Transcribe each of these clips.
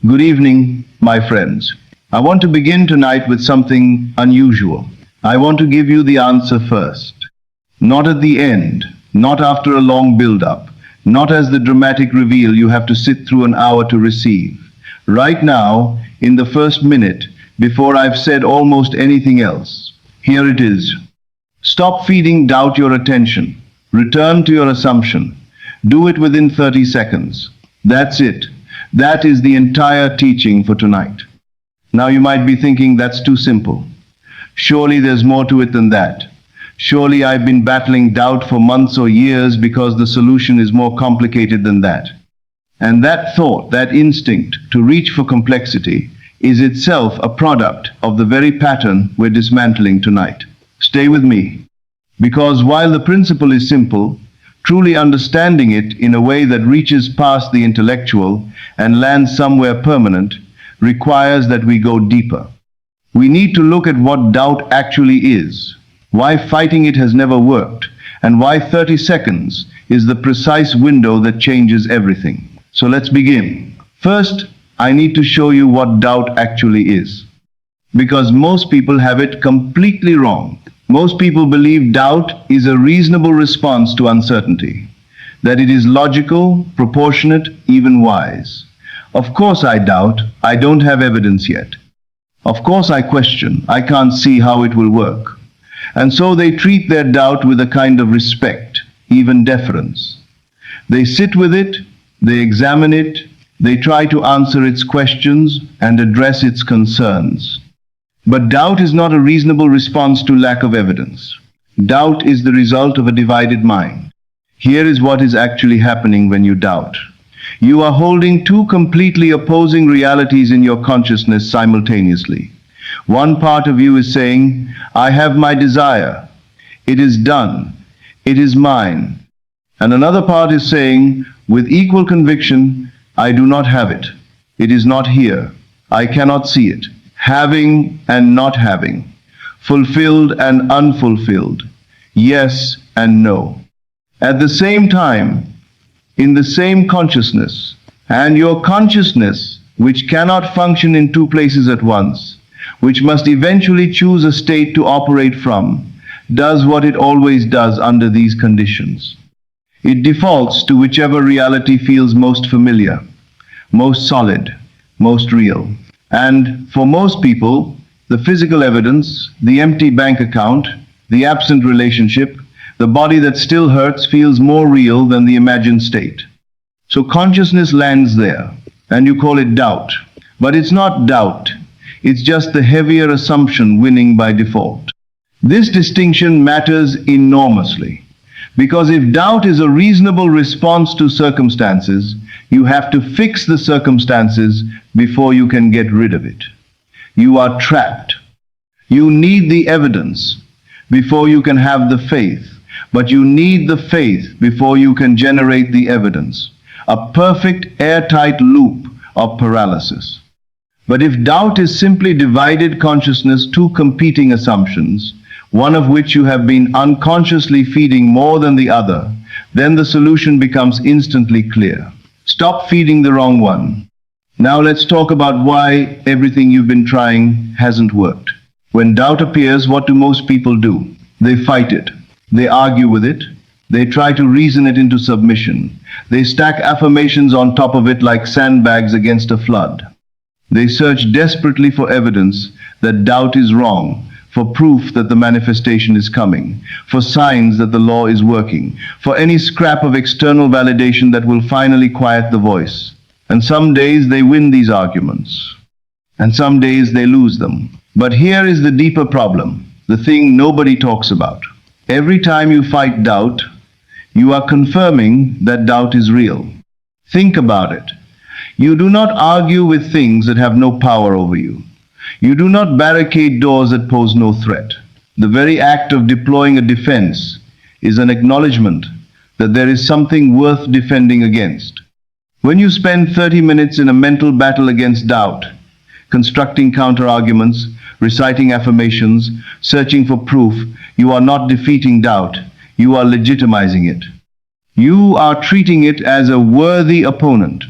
Good evening, my friends. I want to begin tonight with something unusual. I want to give you the answer first. Not at the end, not after a long build-up, not as the dramatic reveal you have to sit through an hour to receive. Right now, in the first minute, before I've said almost anything else. Here it is. Stop feeding doubt your attention. Return to your assumption. Do it within 30 seconds. That's it. That is the entire teaching for tonight. Now you might be thinking that's too simple. Surely there's more to it than that. Surely I've been battling doubt for months or years because the solution is more complicated than that. And that thought, that instinct to reach for complexity is itself a product of the very pattern we're dismantling tonight. Stay with me. Because while the principle is simple, truly understanding it in a way that reaches past the intellectual and lands somewhere permanent requires that we go deeper. We need to look at what doubt actually is, why fighting it has never worked, and why 30 seconds is the precise window that changes everything. So let's begin. First, I need to show you what doubt actually is. Because most people have it completely wrong. Most people believe doubt is a reasonable response to uncertainty, that it is logical, proportionate, even wise. Of course I doubt, I don't have evidence yet. Of course I question, I can't see how it will work. And so they treat their doubt with a kind of respect, even deference. They sit with it, they examine it, they try to answer its questions and address its concerns. But doubt is not a reasonable response to lack of evidence. Doubt is the result of a divided mind. Here is what is actually happening when you doubt. You are holding two completely opposing realities in your consciousness simultaneously. One part of you is saying, I have my desire. It is done. It is mine. And another part is saying, with equal conviction, I do not have it. It is not here. I cannot see it. Having and not having, fulfilled and unfulfilled, yes and no. At the same time, in the same consciousness, and your consciousness, which cannot function in two places at once, which must eventually choose a state to operate from, does what it always does under these conditions. It defaults to whichever reality feels most familiar, most solid, most real. And for most people, the physical evidence, the empty bank account, the absent relationship, the body that still hurts feels more real than the imagined state. So consciousness lands there, and you call it doubt. But it's not doubt, it's just the heavier assumption winning by default. This distinction matters enormously, because if doubt is a reasonable response to circumstances, you have to fix the circumstances before you can get rid of it. You are trapped. You need the evidence before you can have the faith, but you need the faith before you can generate the evidence. A perfect airtight loop of paralysis. But if doubt is simply divided consciousness, two competing assumptions, one of which you have been unconsciously feeding more than the other, then the solution becomes instantly clear. Stop feeding the wrong one. Now let's talk about why everything you've been trying hasn't worked. When doubt appears, what do most people do? They fight it. They argue with it. They try to reason it into submission. They stack affirmations on top of it like sandbags against a flood. They search desperately for evidence that doubt is wrong, for proof that the manifestation is coming, for signs that the law is working, for any scrap of external validation that will finally quiet the voice. And some days they win these arguments, and some days they lose them. But here is the deeper problem, the thing nobody talks about. Every time you fight doubt, you are confirming that doubt is real. Think about it. You do not argue with things that have no power over you. You do not barricade doors that pose no threat. The very act of deploying a defense is an acknowledgement that there is something worth defending against. When you spend 30 minutes in a mental battle against doubt, constructing counter-arguments, reciting affirmations, searching for proof, you are not defeating doubt, you are legitimizing it. You are treating it as a worthy opponent,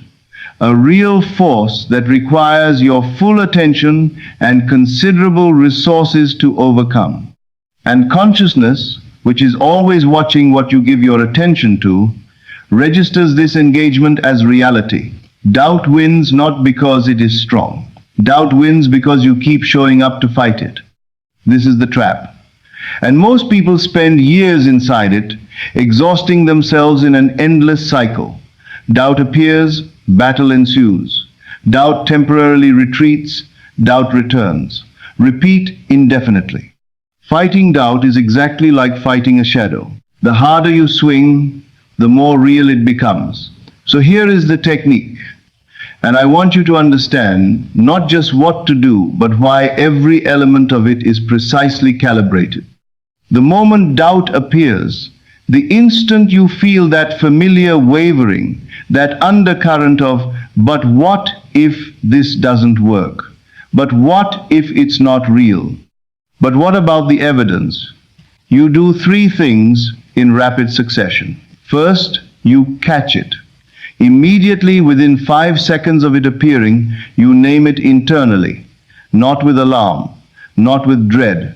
a real force that requires your full attention and considerable resources to overcome. And consciousness, which is always watching what you give your attention to, registers this engagement as reality. Doubt wins not because it is strong. Doubt wins because you keep showing up to fight it. This is the trap. And most people spend years inside it, exhausting themselves in an endless cycle. Doubt appears, battle ensues. Doubt temporarily retreats, doubt returns. Repeat indefinitely. Fighting doubt is exactly like fighting a shadow. The harder you swing, the more real it becomes. So here is the technique. And I want you to understand not just what to do, but why every element of it is precisely calibrated. The moment doubt appears, the instant you feel that familiar wavering, that undercurrent of, but what if this doesn't work? But what if it's not real? But what about the evidence? You do three things in rapid succession. First, you catch it. Immediately within 5 seconds of it appearing, you name it internally, not with alarm, not with dread,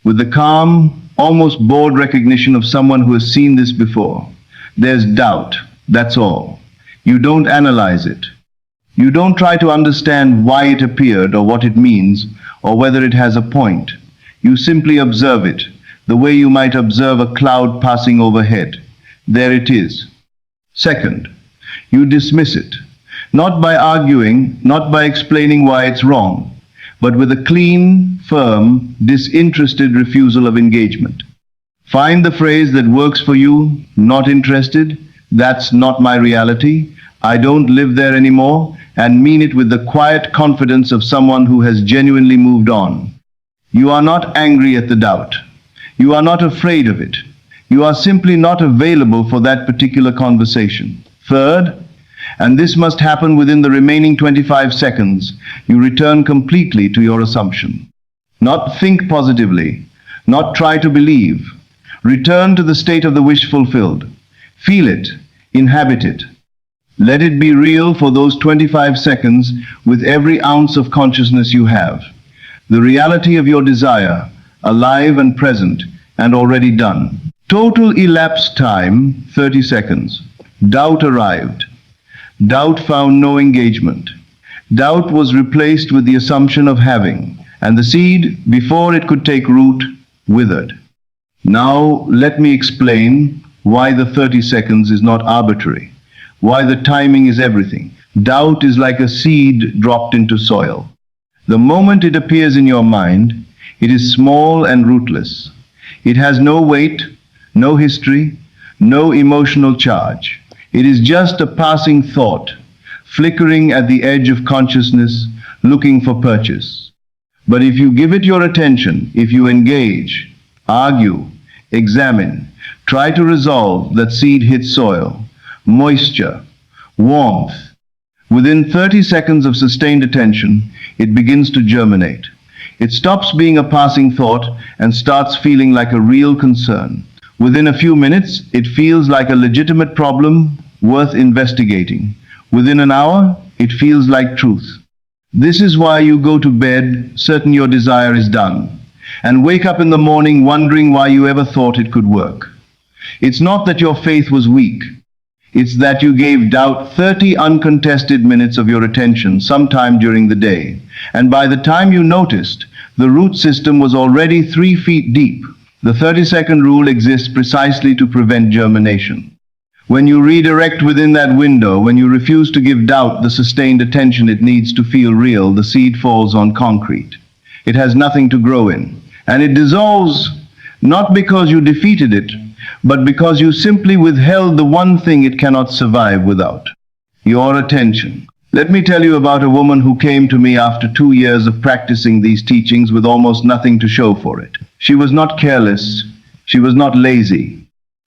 with the calm, almost bored recognition of someone who has seen this before. There's doubt, that's all. You don't analyze it. You don't try to understand why it appeared or what it means or whether it has a point. You simply observe it, the way you might observe a cloud passing overhead. There it is. Second, you dismiss it, not by arguing, not by explaining why it's wrong, but with a clean, firm, disinterested refusal of engagement. Find the phrase that works for you: not interested, that's not my reality, I don't live there anymore, and mean it with the quiet confidence of someone who has genuinely moved on. You are not angry at the doubt. You are not afraid of it. You are simply not available for that particular conversation. Third, and this must happen within the remaining 25 seconds, you return completely to your assumption. Not think positively, not try to believe. Return to the state of the wish fulfilled. Feel it, inhabit it. Let it be real for those 25 seconds with every ounce of consciousness you have. The reality of your desire, alive and present and already done. Total elapsed time, 30 seconds. Doubt arrived. Doubt found no engagement. Doubt was replaced with the assumption of having, and the seed, before it could take root, withered. Now let me explain why the 30 seconds is not arbitrary, why the timing is everything. Doubt is like a seed dropped into soil. The moment it appears in your mind, it is small and rootless. It has no weight, no history, no emotional charge. It is just a passing thought, flickering at the edge of consciousness, looking for purchase. But if you give it your attention, if you engage, argue, examine, try to resolve, that seed hits soil, moisture, warmth. Within 30 seconds of sustained attention, it begins to germinate. It stops being a passing thought and starts feeling like a real concern. Within a few minutes, it feels like a legitimate problem worth investigating. Within an hour, it feels like truth. This is why you go to bed certain your desire is done, and wake up in the morning wondering why you ever thought it could work. It's not that your faith was weak. It's that you gave doubt 30 uncontested minutes of your attention sometime during the day, and by the time you noticed, the root system was already 3 feet deep. The 30-second rule exists precisely to prevent germination. When you redirect within that window, when you refuse to give doubt the sustained attention it needs to feel real, the seed falls on concrete. It has nothing to grow in, and it dissolves not because you defeated it, but because you simply withheld the one thing it cannot survive without: your attention. Let me tell you about a woman who came to me after 2 years of practicing these teachings with almost nothing to show for it. She was not careless. She was not lazy.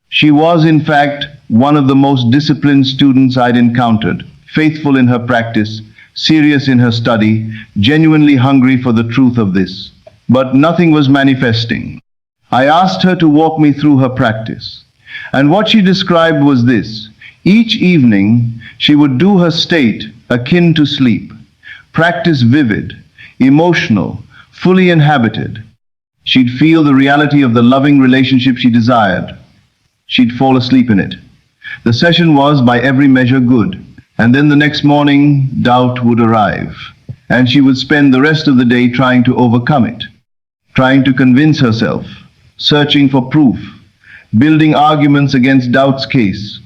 She was, in fact, one of the most disciplined students I'd encountered, faithful in her practice, serious in her study, genuinely hungry for the truth of this. But nothing was manifesting. I asked her to walk me through her practice. And what she described was this: each evening, she would do her state, akin to sleep. Practice vivid, emotional, fully inhabited. She'd feel the reality of the loving relationship she desired. She'd fall asleep in it. The session was, by every measure, good. And then the next morning, doubt would arrive. And she would spend the rest of the day trying to overcome it, trying to convince herself, searching for proof, building arguments against doubt's case,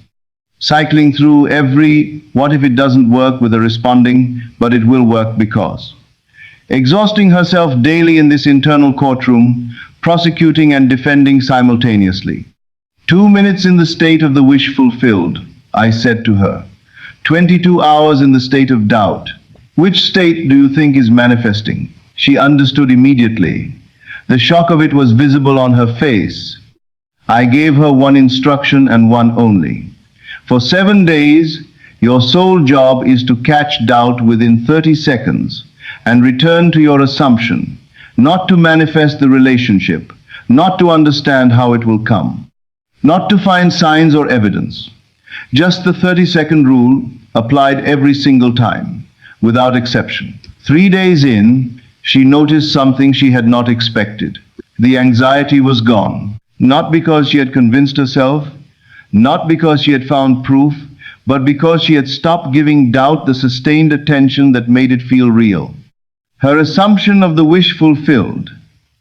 cycling through every what if it doesn't work with a responding, but it will work because. Exhausting herself daily in this internal courtroom, prosecuting and defending simultaneously. 2 minutes in the state of the wish fulfilled, I said to her. 22 hours in the state of doubt. Which state do you think is manifesting? She understood immediately. The shock of it was visible on her face. I gave her one instruction and one only. For 7 days, your sole job is to catch doubt within 30 seconds and return to your assumption, not to manifest the relationship, not to understand how it will come, not to find signs or evidence. Just the 30-second rule applied every single time, without exception. 3 days in, she noticed something she had not expected. The anxiety was gone, not because she had convinced herself, not because she had found proof, but because she had stopped giving doubt the sustained attention that made it feel real. Her assumption of the wish fulfilled,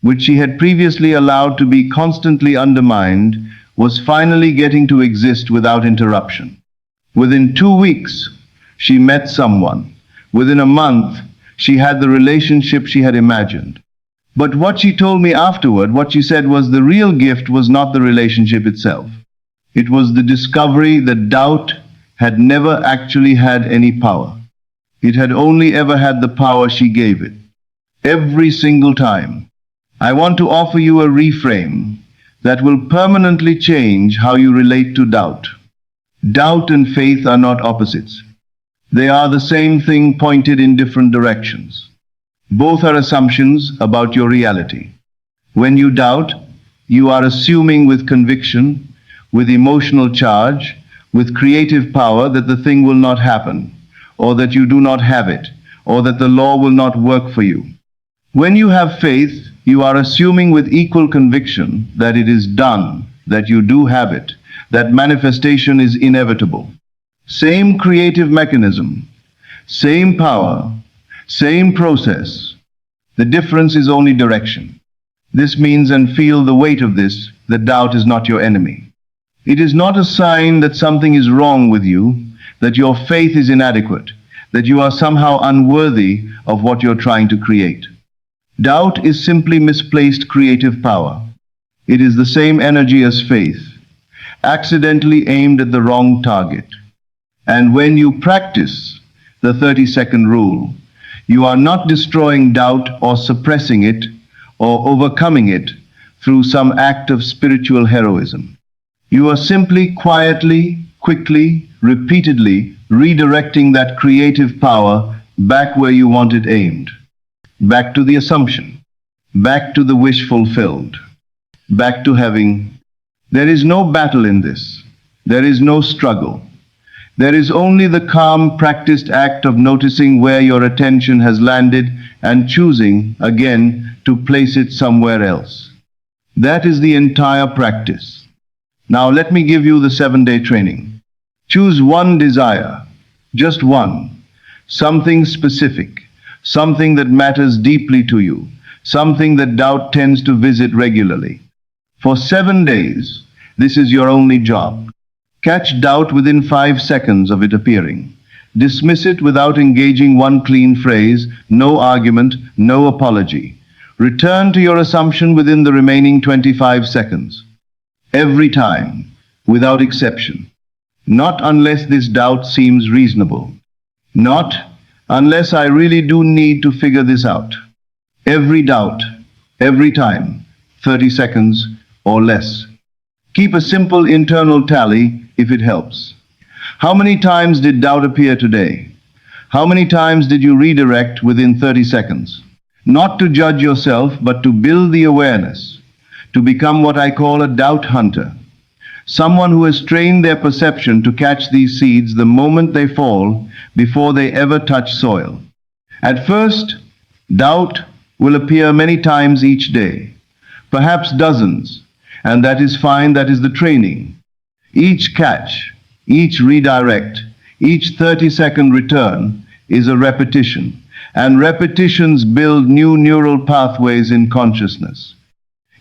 which she had previously allowed to be constantly undermined, was finally getting to exist without interruption. Within 2 weeks, she met someone. Within a month, she had the relationship she had imagined. But what she told me afterward, what she said was the real gift was not the relationship itself. It was the discovery that doubt had never actually had any power. It had only ever had the power she gave it. Every single time. I want to offer you a reframe that will permanently change how you relate to doubt. Doubt and faith are not opposites. They are the same thing pointed in different directions. Both are assumptions about your reality. When you doubt, you are assuming with conviction, with emotional charge, with creative power that the thing will not happen, or that you do not have it, or that the law will not work for you. When you have faith, you are assuming with equal conviction that it is done, that you do have it, that manifestation is inevitable. Same creative mechanism, same power, same process. The difference is only direction. This means, and feel the weight of this, that doubt is not your enemy. It is not a sign that something is wrong with you, that your faith is inadequate, that you are somehow unworthy of what you're trying to create. Doubt is simply misplaced creative power. It is the same energy as faith, accidentally aimed at the wrong target. And when you practice the 30-second rule, you are not destroying doubt or suppressing it or overcoming it through some act of spiritual heroism. You are simply quietly, quickly, repeatedly redirecting that creative power back where you want it aimed. Back to the assumption, back to the wish fulfilled, back to having. There is no battle in this. There is no struggle. There is only the calm, practiced act of noticing where your attention has landed and choosing, again, to place it somewhere else. That is the entire practice. Now let me give you the 7-day training. Choose one desire, just one, something specific, something that matters deeply to you, something that doubt tends to visit regularly. For 7 days, this is your only job. Catch doubt within 5 seconds of it appearing. Dismiss it without engaging one clean phrase, no argument, no apology. Return to your assumption within the remaining 25 seconds. Every time, without exception. Not unless this doubt seems reasonable. Not unless I really do need to figure this out. Every doubt, every time, 30 seconds or less. Keep a simple internal tally if it helps. How many times did doubt appear today? How many times did you redirect within 30 seconds? Not to judge yourself, but to build the awareness, to become what I call a doubt hunter. Someone who has trained their perception to catch these seeds the moment they fall, before they ever touch soil. At first, doubt will appear many times each day, perhaps dozens, and that is fine, that is the training. Each catch, each redirect, each 30-second return is a repetition, and repetitions build new neural pathways in consciousness.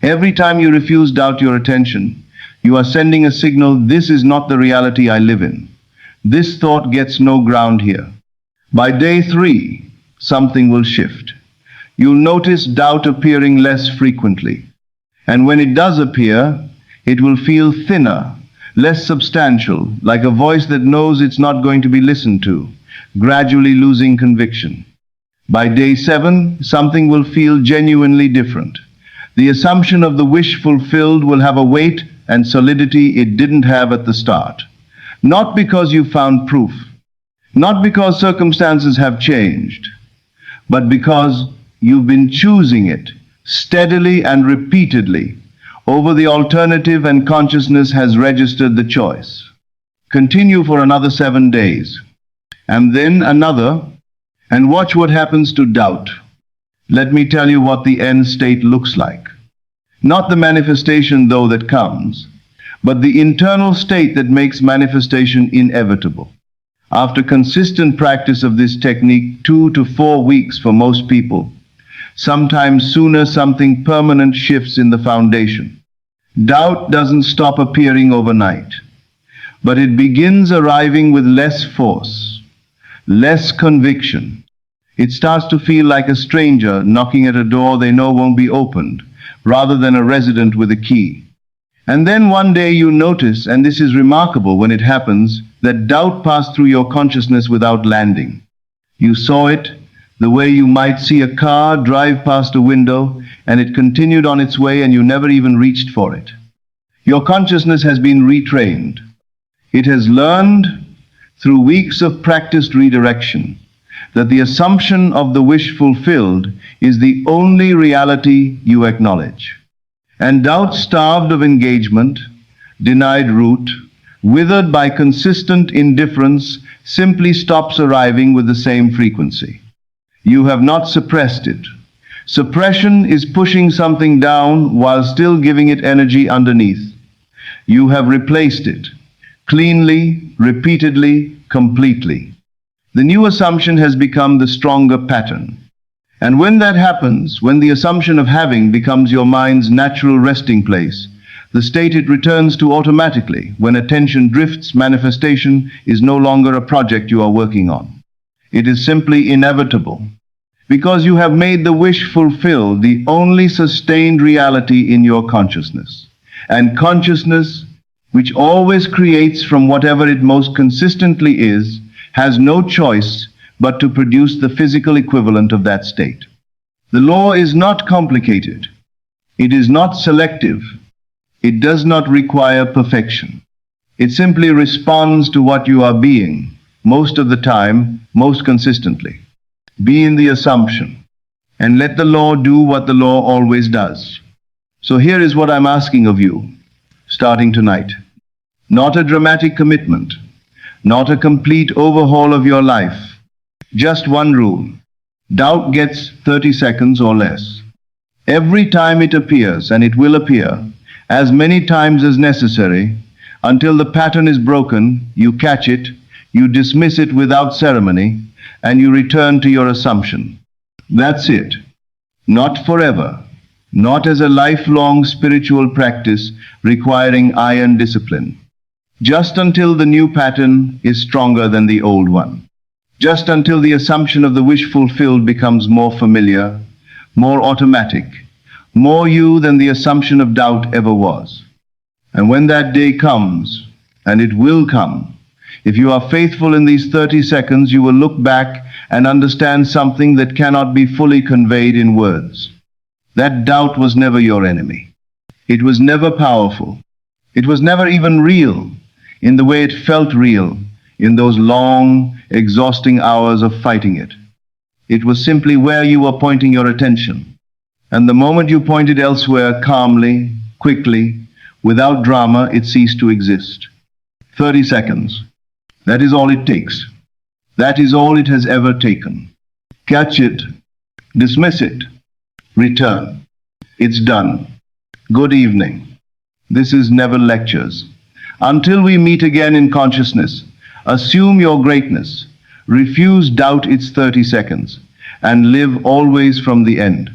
Every time you refuse doubt your attention, you are sending a signal: this is not the reality I live in. This thought gets no ground here. By day 3, something will shift. You'll notice doubt appearing less frequently. And when it does appear, it will feel thinner, less substantial, like a voice that knows it's not going to be listened to, gradually losing conviction. By day 7, something will feel genuinely different. The assumption of the wish fulfilled will have a weight and solidity it didn't have at the start. Not because you found proof, not because circumstances have changed, but because you've been choosing it steadily and repeatedly over the alternative, and consciousness has registered the choice. Continue for another 7 days, and then another, and watch what happens to doubt. Let me tell you what the end state looks like. Not the manifestation, though, that comes, but the internal state that makes manifestation inevitable. After consistent practice of this technique, 2 to 4 weeks for most people, sometimes sooner, something permanent shifts in the foundation. Doubt doesn't stop appearing overnight, but it begins arriving with less force, less conviction. It starts to feel like a stranger knocking at a door they know won't be opened, rather than a resident with a key. And then one day you notice, and this is remarkable when it happens, that doubt passed through your consciousness without landing. You saw it the way you might see a car drive past a window, and it continued on its way and you never even reached for it. Your consciousness has been retrained. It has learned, through weeks of practiced redirection, that the assumption of the wish fulfilled is the only reality you acknowledge. And doubt, starved of engagement, denied root, withered by consistent indifference, simply stops arriving with the same frequency. You have not suppressed it. Suppression is pushing something down while still giving it energy underneath. You have replaced it, cleanly, repeatedly, completely. The new assumption has become the stronger pattern. And when that happens, when the assumption of having becomes your mind's natural resting place, the state it returns to automatically, when attention drifts, manifestation is no longer a project you are working on. It is simply inevitable, because you have made the wish fulfilled the only sustained reality in your consciousness. And consciousness, which always creates from whatever it most consistently is, has no choice but to produce the physical equivalent of that state. The law is not complicated. It is not selective. It does not require perfection. It simply responds to what you are being, most of the time, most consistently. Be in the assumption, and let the law do what the law always does. So here is what I'm asking of you, starting tonight. Not a dramatic commitment, not a complete overhaul of your life. Just one rule. Doubt gets 30 seconds or less. Every time it appears, and it will appear, as many times as necessary, until the pattern is broken, you catch it, you dismiss it without ceremony, and you return to your assumption. That's it. Not forever. Not as a lifelong spiritual practice requiring iron discipline. Just until the new pattern is stronger than the old one. Just until the assumption of the wish fulfilled becomes more familiar, more automatic, more you than the assumption of doubt ever was. And when that day comes, and it will come, if you are faithful in these 30 seconds, you will look back and understand something that cannot be fully conveyed in words. That doubt was never your enemy. It was never powerful. It was never even real, in the way it felt real, in those long, exhausting hours of fighting it. It was simply where you were pointing your attention. And the moment you pointed elsewhere, calmly, quickly, Without drama, it ceased to exist. 30 seconds. That is all it takes. That is all it has ever taken. Catch it. Dismiss it. Return. It's done. Good evening. This is Neville Lectures. Until we meet again in consciousness, assume your greatness. Refuse doubt its 30 seconds. And live always from the end.